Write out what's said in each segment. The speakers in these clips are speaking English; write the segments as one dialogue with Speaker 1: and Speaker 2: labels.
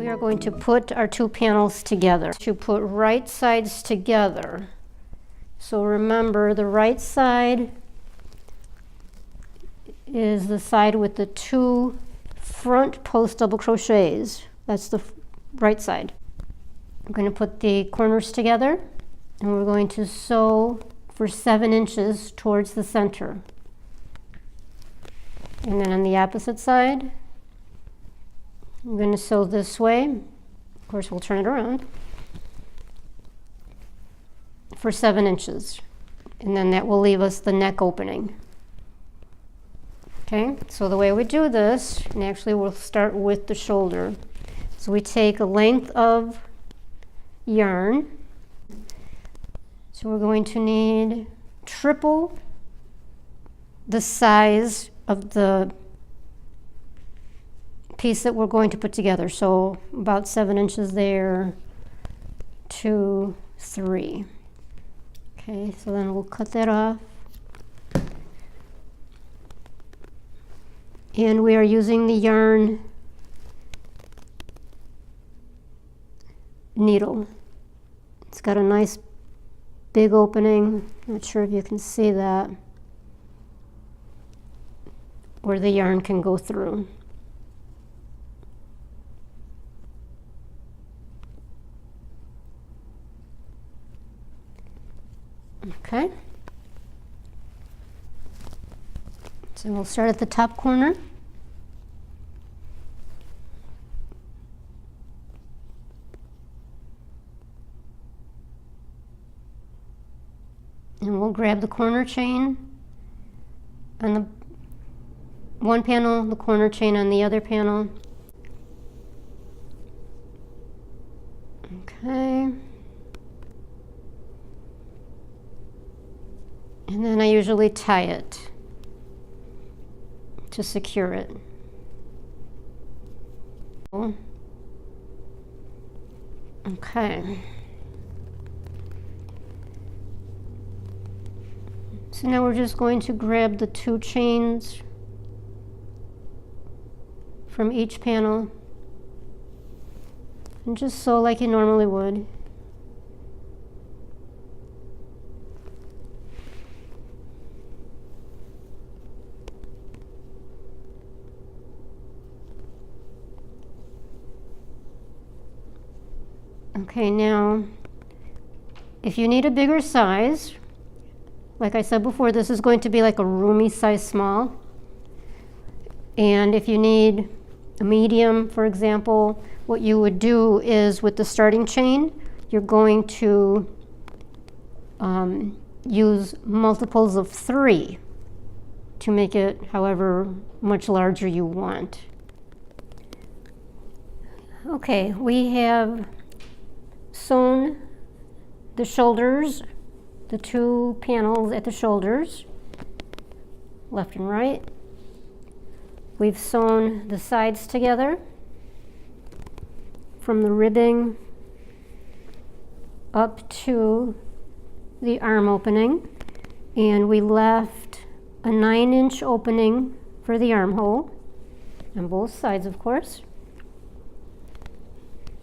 Speaker 1: We are going to put our two panels together. To put right sides together. So remember, the right side is the side with the two front post double crochets. That's the right side. I'm going to put the corners together and we're going to sew for 7 inches towards the center. And then on the opposite side, I'm going to sew this way. Of course, we'll turn it around for 7 inches. And then that will leave us the neck opening. Okay, so the way we do this, and actually we'll start with the shoulder. So we take a length of yarn. So we're going to need triple the size of the piece that we're going to put together. So about 7 inches there, 2, 3. Okay, so then we'll cut that off. And we are using the yarn needle. It's got a nice big opening. Not sure if you can see that, where the yarn can go through. Okay. So we'll start at the top corner. And we'll grab the corner chain on the one panel, the corner chain on the other panel. Okay. And then I usually tie it to secure it. Okay. So now we're just going to grab the 2 chains from each panel and just sew like you normally would. Okay, now if you need a bigger size, like I said before, this is going to be like a roomy size small. And if you need a medium, for example, what you would do is with the starting chain, you're going to use multiples of 3 to make it however much larger you want. Okay, we have sewn the shoulders, the 2 panels at the shoulders, left and right. We've sewn the sides together from the ribbing up to the arm opening, and we left a 9-inch opening for the armhole on both sides, of course.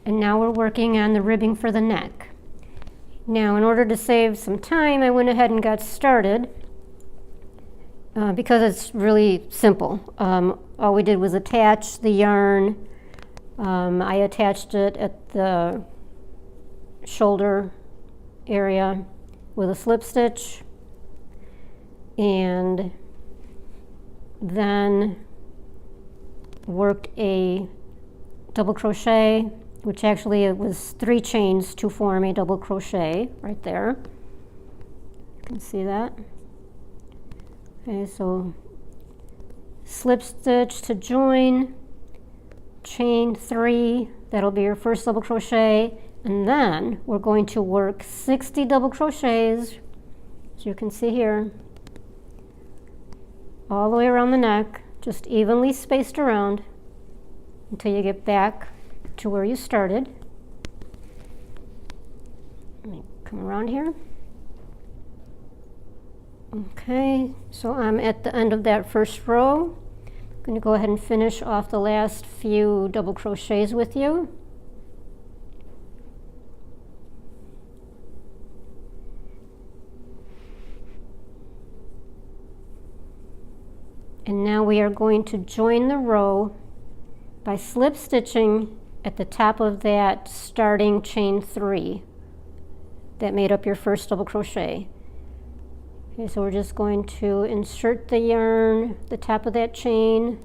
Speaker 1: And now we're working on the ribbing for the neck. Now, in order to save some time, I went ahead and got started because it's really simple. All we did was attach the yarn. I attached it at the shoulder area with a slip stitch, and then worked a double crochet, which actually it was 3 chains to form a double crochet right there. You can see that. Okay, so slip stitch to join, chain 3, that'll be your first double crochet, and then we're going to work 60 double crochets, as you can see here, all the way around the neck, just evenly spaced around until you get back to where you started. Let me come around here. Okay, so I'm at the end of that first row. I'm going to go ahead and finish off the last few double crochets with you. And now we are going to join the row by slip stitching at the top of that starting chain 3 that made up your first double crochet. Okay, so we're just going to insert the yarn at the top of that chain,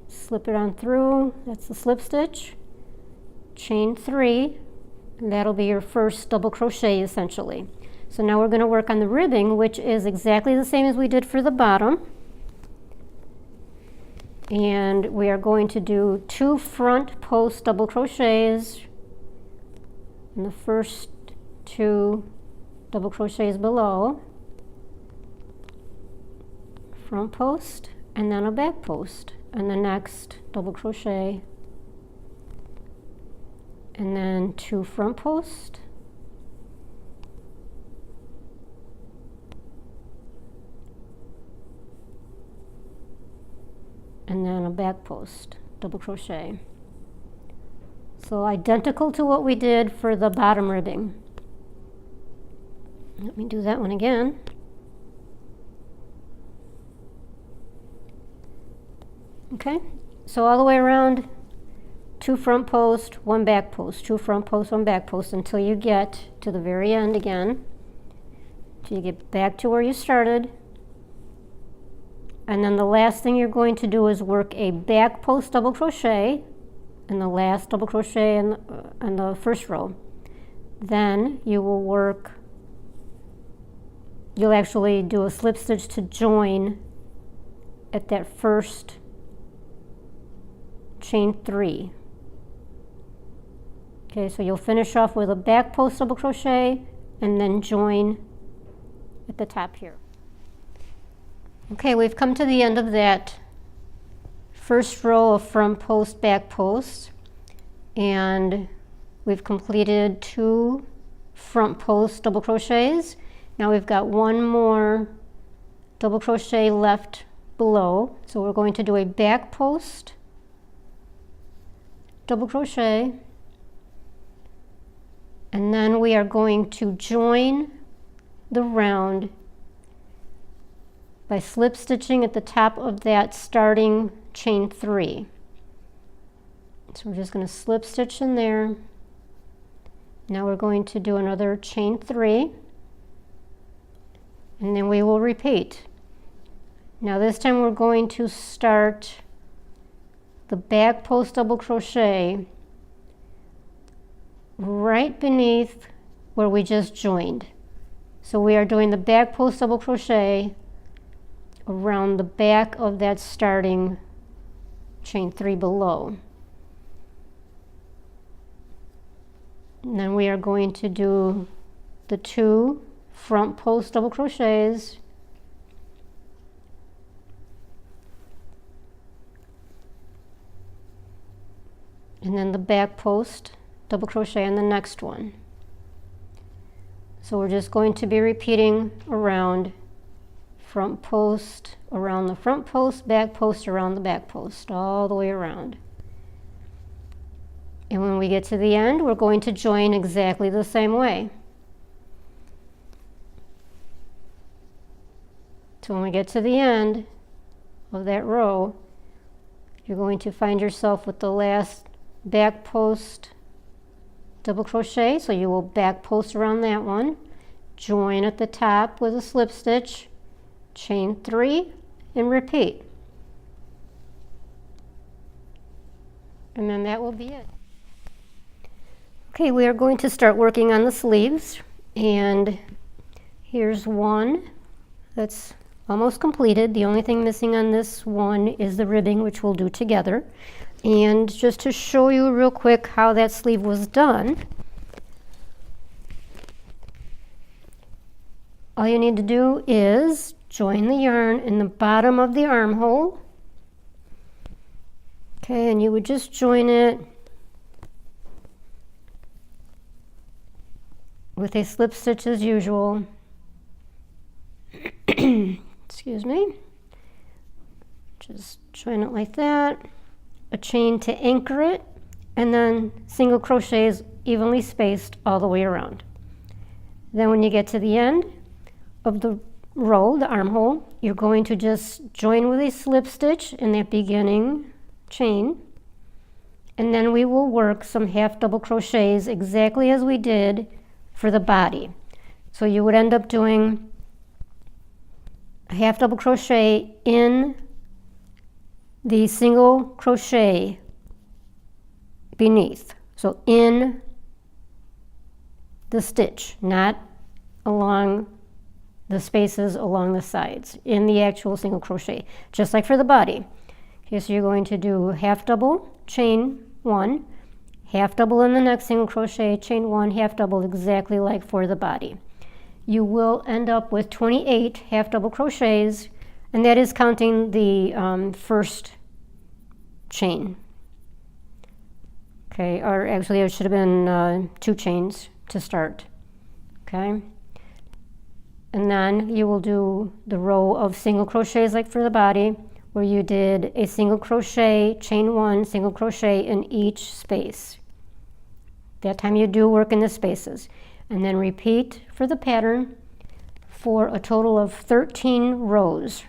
Speaker 1: slip it on through, that's the slip stitch, chain 3, and that'll be your first double crochet essentially. So now we're going to work on the ribbing, which is exactly the same as we did for the bottom. And we are going to do 2 front post double crochets in the first 2 double crochets below, front post, and then a back post, and the next double crochet, and then 2 front post, and then a back post double crochet. So identical to what we did for the bottom ribbing. Let me do that one again. Okay, so all the way around, 2 front post, 1 back post, 2 front post, 1 back post, until you get to the very end again. So you get back to where you started. And then the last thing you're going to do is work a back post double crochet in the last double crochet in the first row. Then you will work, you'll actually do a slip stitch to join at that first chain 3. Okay, so you'll finish off with a back post double crochet and then join at the top here. Okay, we've come to the end of that first row of front post, back post, and we've completed 2 front post double crochets. Now we've got 1 more double crochet left below, so we're going to do a back post double crochet, and then we are going to join the round by slip stitching at the top of that starting chain 3. So we're just going to slip stitch in there. Now we're going to do another chain 3, and then we will repeat. Now this time we're going to start the back post double crochet right beneath where we just joined. So we are doing the back post double crochet around the back of that starting chain 3 below. And then we are going to do the 2 front post double crochets and then the back post double crochet in the next one. So we're just going to be repeating around front post, around the front post, back post, around the back post, all the way around. And when we get to the end, we're going to join exactly the same way. So when we get to the end of that row, you're going to find yourself with the last back post double crochet, so you will back post around that one, join at the top with a slip stitch, chain 3, and repeat. And then that will be it. Okay, we are going to start working on the sleeves, and here's one that's almost completed. The only thing missing on this one is the ribbing, which we'll do together. And just to show you real quick how that sleeve was done, all you need to do is join the yarn in the bottom of the armhole. Okay, and you would just join it with a slip stitch as usual. Excuse me. Just join it like that. A chain to anchor it, and then single crochets evenly spaced all the way around. Then when you get to the end of the row, the armhole, you're going to just join with a slip stitch in that beginning chain, and then we will work some half double crochets exactly as we did for the body. So you would end up doing a half double crochet in the single crochet beneath. So in the stitch, not along the spaces along the sides, in the actual single crochet, just like for the body. Okay, so you're going to do half double, chain one, half double in the next single crochet, chain one, half double, exactly like for the body. You will end up with 28 half double crochets, and that is counting the first chain. Okay, or actually it should have been 2 chains to start. Okay, and then you will do the row of single crochets like for the body, where you did a single crochet, chain one, single crochet in each space. That time you do work in the spaces. And then repeat for the pattern for a total of 13 rows.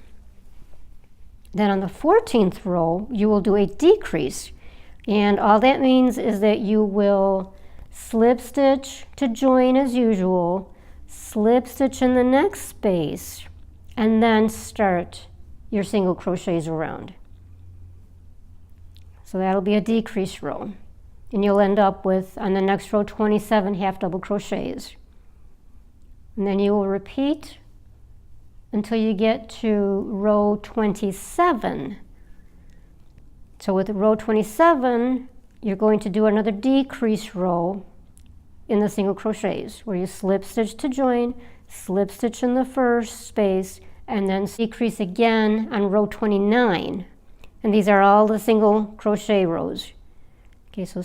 Speaker 1: Then on the 14th row, you will do a decrease. And all that means is that you will slip stitch to join as usual, slip stitch in the next space, and then start your single crochets around. So that'll be a decrease row. And you'll end up with, on the next row, 27 half double crochets. And then you will repeat until you get to row 27. So with row 27, you're going to do another decrease row in the single crochets, where you slip stitch to join, slip stitch in the first space, and then decrease again on row 29. And these are all the single crochet rows. Okay, so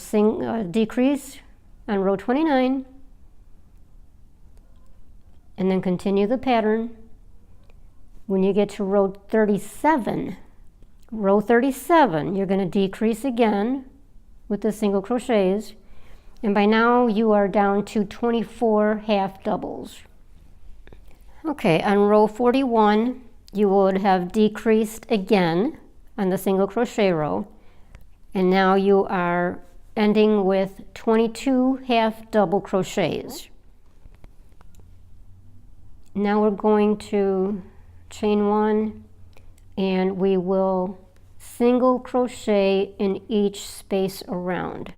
Speaker 1: decrease on row 29, and then continue the pattern. When you get to row 37, you're going to decrease again with the single crochets, and by now you are down to 24 half doubles. Okay, on row 41, you would have decreased again on the single crochet row, and now you are ending with 22 half double crochets. Now we're going to chain one, and we will single crochet in each space around.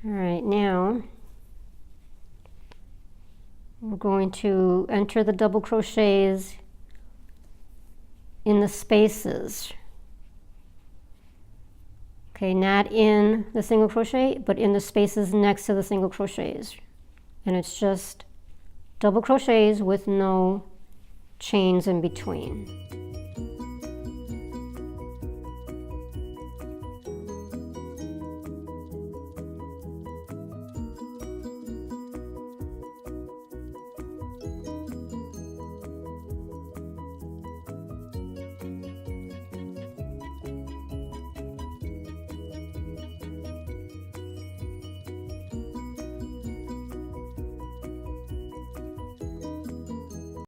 Speaker 1: All right, now we're going to enter the double crochets in the spaces. Okay, not in the single crochet, but in the spaces next to the single crochets. And it's just double crochets with no chains in between.